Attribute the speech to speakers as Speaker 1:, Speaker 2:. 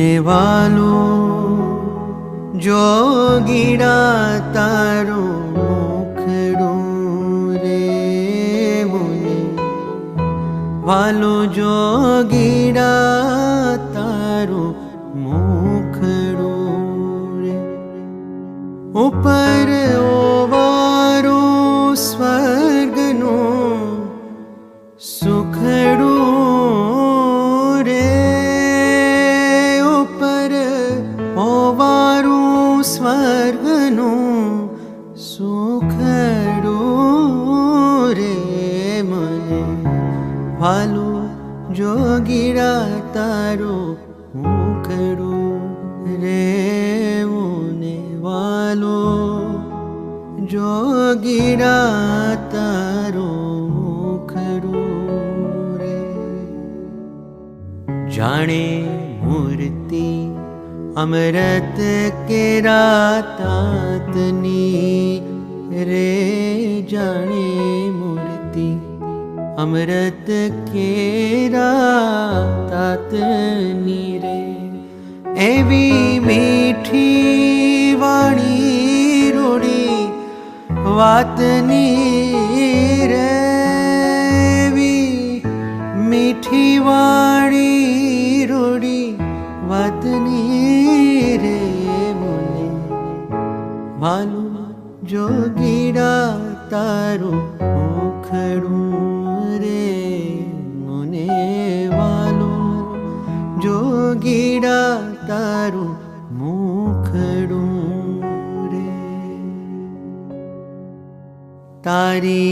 Speaker 1: મને વાલો જોગીડા તારું મુખડું રે, મને વાલો જોગીડા તારું મુખડું રે. ઉપર ઓવારું સ્વર્ગનું સુખડું રે, ઉપર ઓવારું સ્વર્ગનું સુખડું રે, મને વાલું જોગીડા તારું મુખડું રે, મને વાલો જોગીડા તારું મુખડું રે. જાણે મૂર્તિ અમૃત કેરા તાતની રે, જાણે મૂર્તિ અમૃત કેરા તાતની રે. એવી મીઠી વાણી રૂડી વાતની રે, એવી મીઠી વાણી રૂડી વાતની રે, મને વાલું જોગીડા તારું મુખડું રે, મને વાલું જોગીડા તારું મુખડું રે. તારી